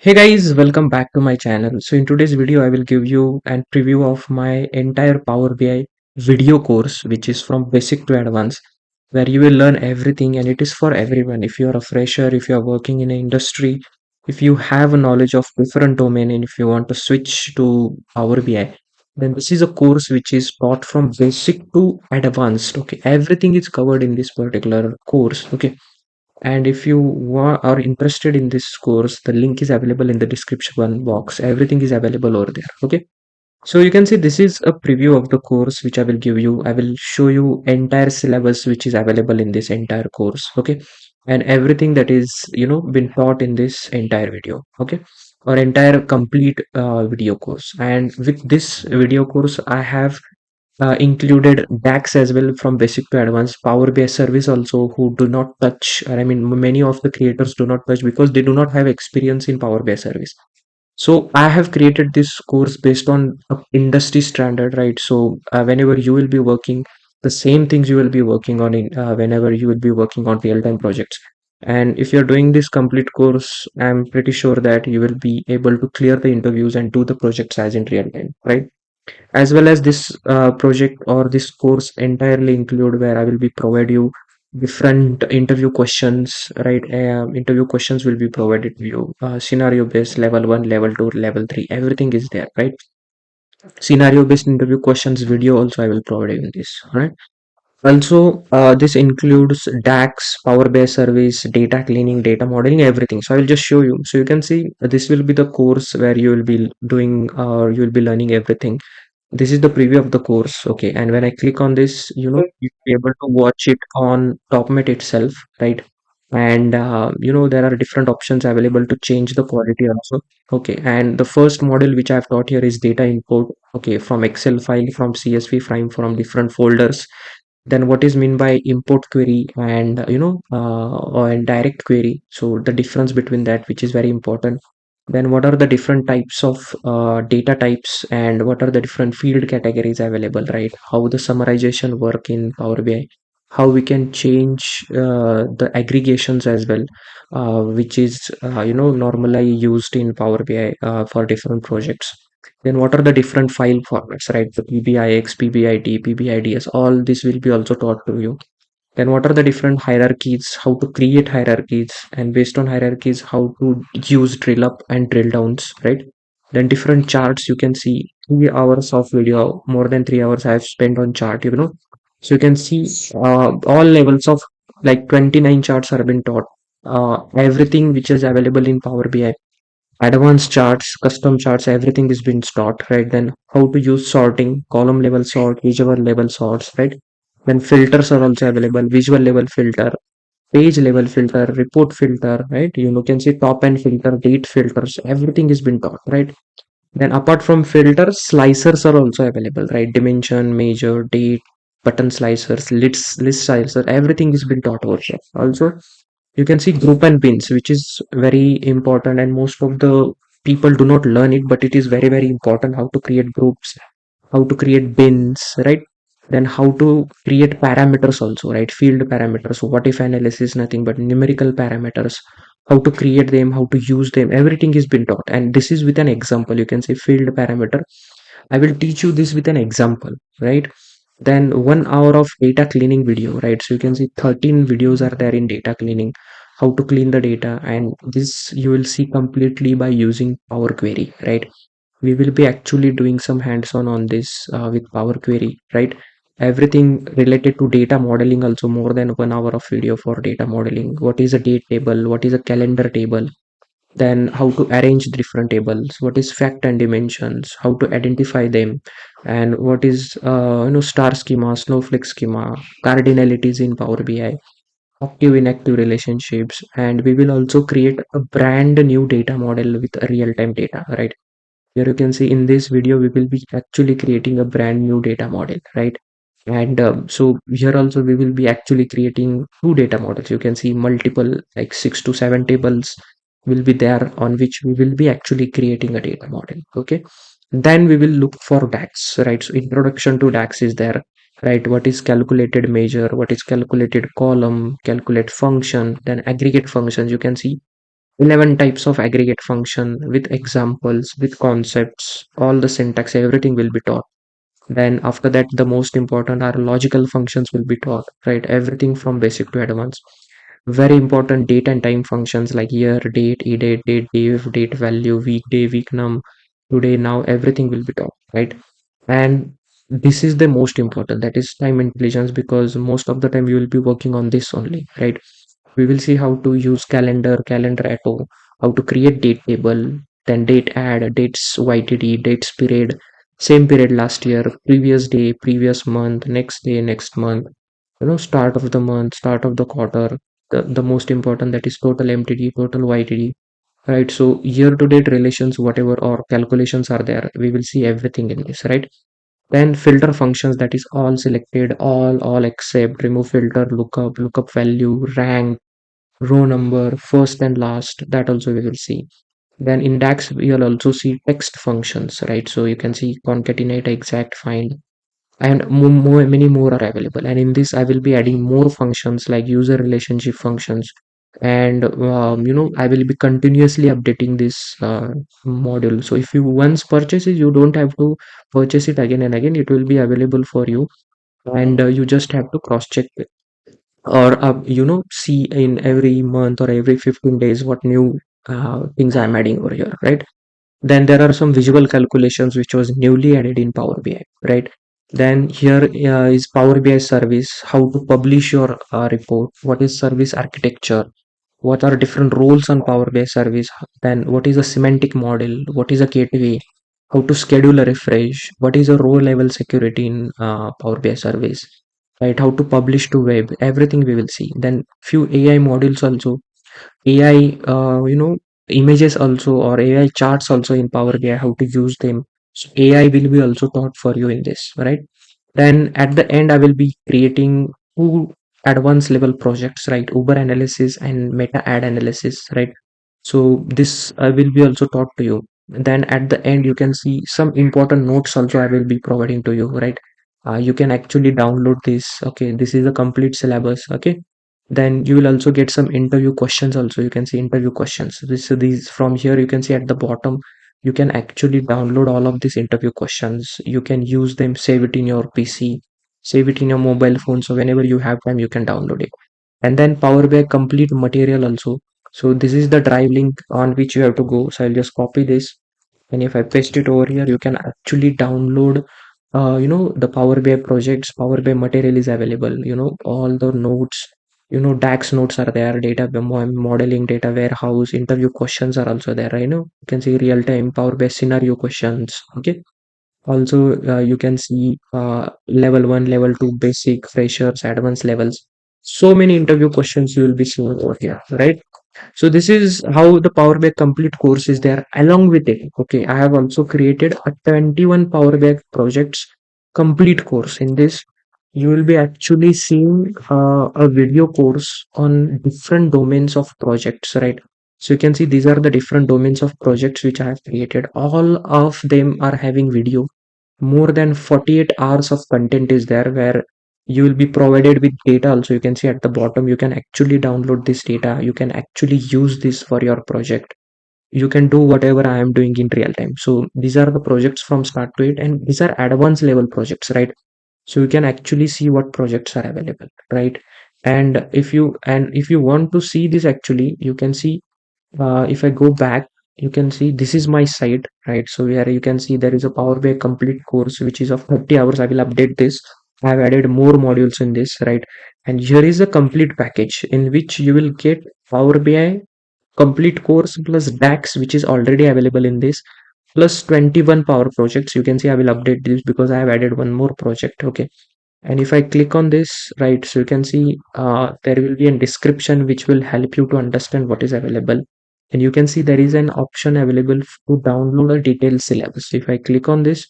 Hey guys, welcome back to my channel. So in today's video, I will give you a preview of my entire Power BI video course, which is from basic to advanced, where you will learn everything and it is for everyone. If you are a fresher, if you are working in an industry, if you have a knowledge of different domain and if you want to switch to Power BI, then this is a course which is taught from basic to advanced. Okay, everything is covered in this particular course. Okay, and if you are interested in this course, the link is available in the description box. Everything is available over there. Okay. So you can see this is a preview of the course which I will give you. I will show you entire syllabus which is available in this entire course. Okay. And everything that is, been taught in this entire video. Okay. Or entire complete video course. And with this video course, I have included DAX as well from basic to advanced, Power BI service also, who do not touch, or I mean, many of the creators do not touch because they do not have experience in Power BI service. So I have created this course based on a industry standard, right? So whenever you will be working, the same things you will be working on in whenever you will be working on real-time projects. And if you're doing this complete course, I'm pretty sure that you will be able to clear the interviews and do the projects as in real time, right? As well as this project or this course entirely include where I will be provide you different interview questions, right? Interview questions will be provided to you, scenario based, level 1, level 2, level 3, everything is there, right? Scenario based interview questions video also I will provide you in this, right? Also, this includes DAX, Power BI service, data cleaning, data modeling, everything. So I will just show you. So you can see this will be the course where you will be doing or you will be learning everything. This is the preview of the course. Okay, and when I click on this, you'll be able to watch it on TopMate itself, right? And there are different options available to change the quality also. Okay, and the first model which I've taught here is data import. Okay, from Excel file, from CSV file, from different folders. Then what is mean by import query and or direct query? So the difference between that, which is very important. Then what are the different types of data types and what are the different field categories available, right? How the summarization work in Power BI, how we can change the aggregations as well, which is normally used in Power BI for different projects. Then what are the different file formats, right? The PBIX, PBIT, PBIDS, all this will be also taught to you. Then what are the different hierarchies, how to create hierarchies, and based on hierarchies, how to use drill up and drill downs, right? Then different charts, you can see 3 hours of video, more than 3 hours I have spent on chart. So you can see all levels of like 29 charts are been taught. Everything which is available in Power BI, advanced charts, custom charts, everything is been taught, right? Then how to use sorting, column level sort, visual level sorts, right? Then filters are also available, visual level filter, page level filter, report filter, right? Can see top end filter, date filters, everything is been taught, right? Then apart from filters, slicers are also available, right? Dimension, measure, date, button slicers, list slicer, everything is been taught over here. Also, you can see group and bins, which is very important, and most of the people do not learn it, but it is very, very important how to create groups, how to create bins, right? Then how to create parameters also, right? Field parameters. So what if analysis, nothing but numerical parameters, how to create them, how to use them, everything is been taught. And this is with an example. You can say field parameter. I will teach you this with an example, right? Then 1 hour of data cleaning video, right? So you can see 13 videos are there in data cleaning, how to clean the data, and this you will see completely by using Power Query, right? We will be actually doing some hands-on on this with Power Query, right? Everything related to data modeling, also more than 1 hour of video for data modeling. What is a date table? What is a calendar table? Then how to arrange different tables, what is fact and dimensions, how to identify them, and what is star schema, snowflake schema, cardinalities in Power BI, active inactive relationships. And we will also create a brand new data model with a real-time data, right? Here you can see in this video we will be actually creating a brand new data model, right? And so here also we will be actually creating two data models. You can see multiple, like 6 to 7 tables will be there on which we will be actually creating a data model. Okay, then we will look for DAX, right? So introduction to DAX is there, right? What is calculated measure, what is calculated column, calculate function, then aggregate functions. You can see 11 types of aggregate function with examples, with concepts, all the syntax, everything will be taught. Then after that, the most important are logical functions will be taught, right? Everything from basic to advanced. Very important date and time functions like year, date, edate, date, date value, weekday, week num, today, now, everything will be taught, right? And this is the most important, that is time intelligence, because most of the time you will be working on this only, right? We will see how to use calendar auto, how to create date table, then date add, dates ytd, dates period, same period last year, previous day, previous month, next day, next month, start of the month, start of the quarter, the most important, that is total mtd, total ytd, right? So year to date relations, whatever or calculations are there, we will see everything in this, right? Then filter functions, that is all selected, all except, remove filter, lookup value, rank, row number, first and last, that also we will see. Then in DAX, you'll also see text functions, right? So you can see concatenate, exact, find, and many more are available. And in this, I will be adding more functions like user relationship functions. And I will be continuously updating this module. So if you once purchase it, you don't have to purchase it again and again. It will be available for you, and you just have to cross check or see in every month or every 15 days what new things I'm adding over here, right? Then there are some visual calculations which was newly added in Power BI, right? Then here is Power BI service, how to publish your report, what is service architecture, what are different roles on Power BI service, then what is a semantic model, what is a gateway, how to schedule a refresh, what is a row level security in Power BI service, right? How to publish to web, everything we will see. Then few AI models also, AI, images also, or AI charts also in Power BI, how to use them. So AI will be also taught for you in this, right? Then at the end, I will be creating two advanced level projects, right? Uber analysis and meta ad analysis, right? So this I will be also taught to you. Then at the end, you can see some important notes also I will be providing to you, right? You can actually download this. Okay, this is a complete syllabus. Okay, then you will also get some interview questions also. You can see interview questions. These from here you can see at the bottom. You can actually download all of these interview questions. You can use them, save it in your PC, save it in your mobile phone. So whenever you have time, you can download it. And then Power BI complete material also. So this is the drive link on which you have to go. So I'll just copy this, and if I paste it over here, you can actually download the Power BI projects. Power BI material is available, all the notes, DAX notes are there, data modeling, data warehouse, interview questions are also there. You can see real time Power BI scenario questions. Okay, also you can see level 1, level 2, basic, freshers, advanced levels. So many interview questions you will be seeing over here, right? So this is how the Power BI complete course is there. Along with it, okay, I have also created a 21 Power BI projects complete course. In this, you will be actually seeing a video course on different domains of projects, right? So you can see these are the different domains of projects which I have created. All of them are having video. More than 48 hours of content is there, where you will be provided with data also. You can see at the bottom, you can actually download this data, you can actually use this for your project, you can do whatever I am doing in real time. So these are the projects from start to it, and these are advanced level projects, right? So you can actually see what projects are available, right? And if you want to see this, actually you can see, if I go back, you can see this is my site, right? So where you can see there is a Power BI complete course which is of 30 hours. I will update this. I have added more modules in this, right? And here is a complete package in which you will get Power BI complete course plus DAX, which is already available in this, plus 21 power projects. You can see I will update this because I have added one more project. Okay, and if I click on this, right, so you can see there will be a description which will help you to understand what is available. And you can see there is an option available to download a detailed syllabus. If I click on this,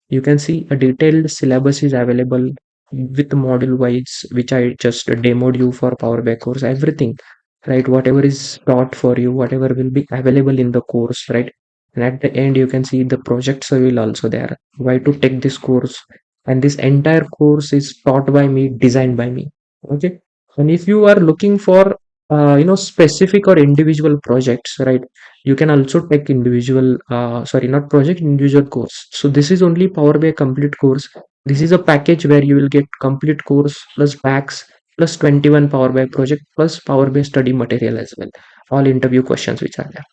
you can see a detailed syllabus is available with module wise, which I just demoed you for Power BI course, everything, right? Whatever is taught for you, whatever will be available in the course, right? And at the end, you can see the projects will also there. Why to take this course? And this entire course is taught by me, designed by me. Okay. And if you are looking for specific or individual projects, right? You can also take individual, sorry, not project, individual course. So this is only Power BI complete course. This is a package where you will get complete course plus DAX plus 21 Power BI project plus Power BI study material as well. All interview questions which are there.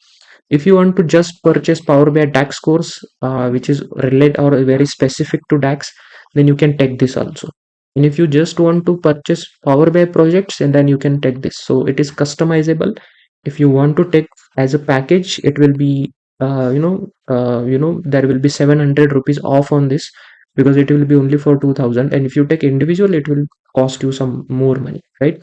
If you want to just purchase Power BI DAX course, which is related or very specific to DAX, then you can take this also. And if you just want to purchase Power BI projects, and then you can take this. So it is customizable. If you want to take as a package, it will be there will be 700 rupees off on this, because it will be only for 2000. And if you take individual, it will cost you some more money, right?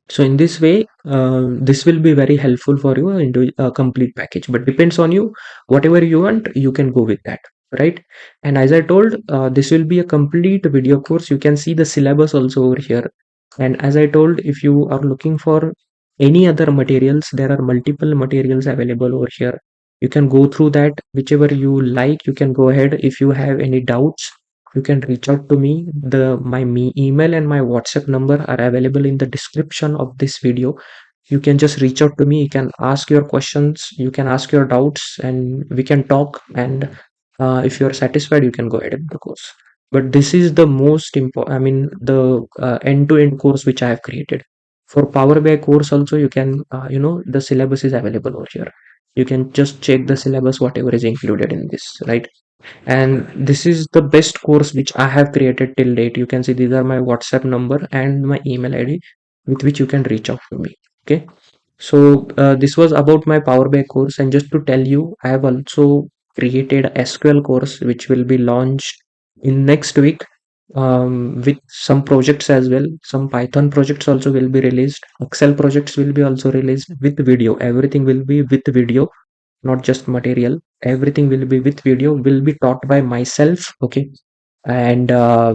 So in this way, this will be very helpful for you into a complete package, but depends on you. Whatever you want, you can go with that, right? And as I told, this will be a complete video course. You can see the syllabus also over here. And as I told, if you are looking for any other materials, there are multiple materials available over here. You can go through that, whichever you like. You can go ahead. If you have any doubts, you can reach out to me. My email and my WhatsApp number are available in the description of this video. You can just reach out to me. You can ask your questions, you can ask your doubts, and we can talk. And if you are satisfied, you can go ahead with the course. But this is the most important, I mean, the end-to-end course which I have created. For Power BI course also, you can the syllabus is available over here. You can just check the syllabus, whatever is included in this, right? And this is the best course which I have created till date. You can see these are my WhatsApp number and my email ID with which you can reach out to me. Okay. So this was about my Power BI course. And just to tell you, I have also created a SQL course which will be launched in next week, with some projects as well. Some Python projects also will be released. Excel projects will be also released with video. Everything will be with video, not just material. Everything will be with video, will be taught by myself. Okay. And I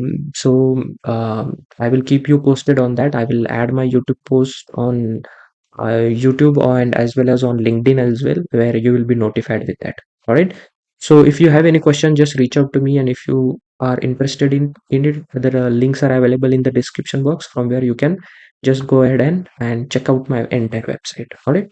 will keep you posted on that. I will add my YouTube post on YouTube, and as well as on LinkedIn as well, where you will be notified with that. All right. So if you have any question, just reach out to me. And if you are interested in it, the links are available in the description box, from where you can just go ahead and check out my entire website. All right.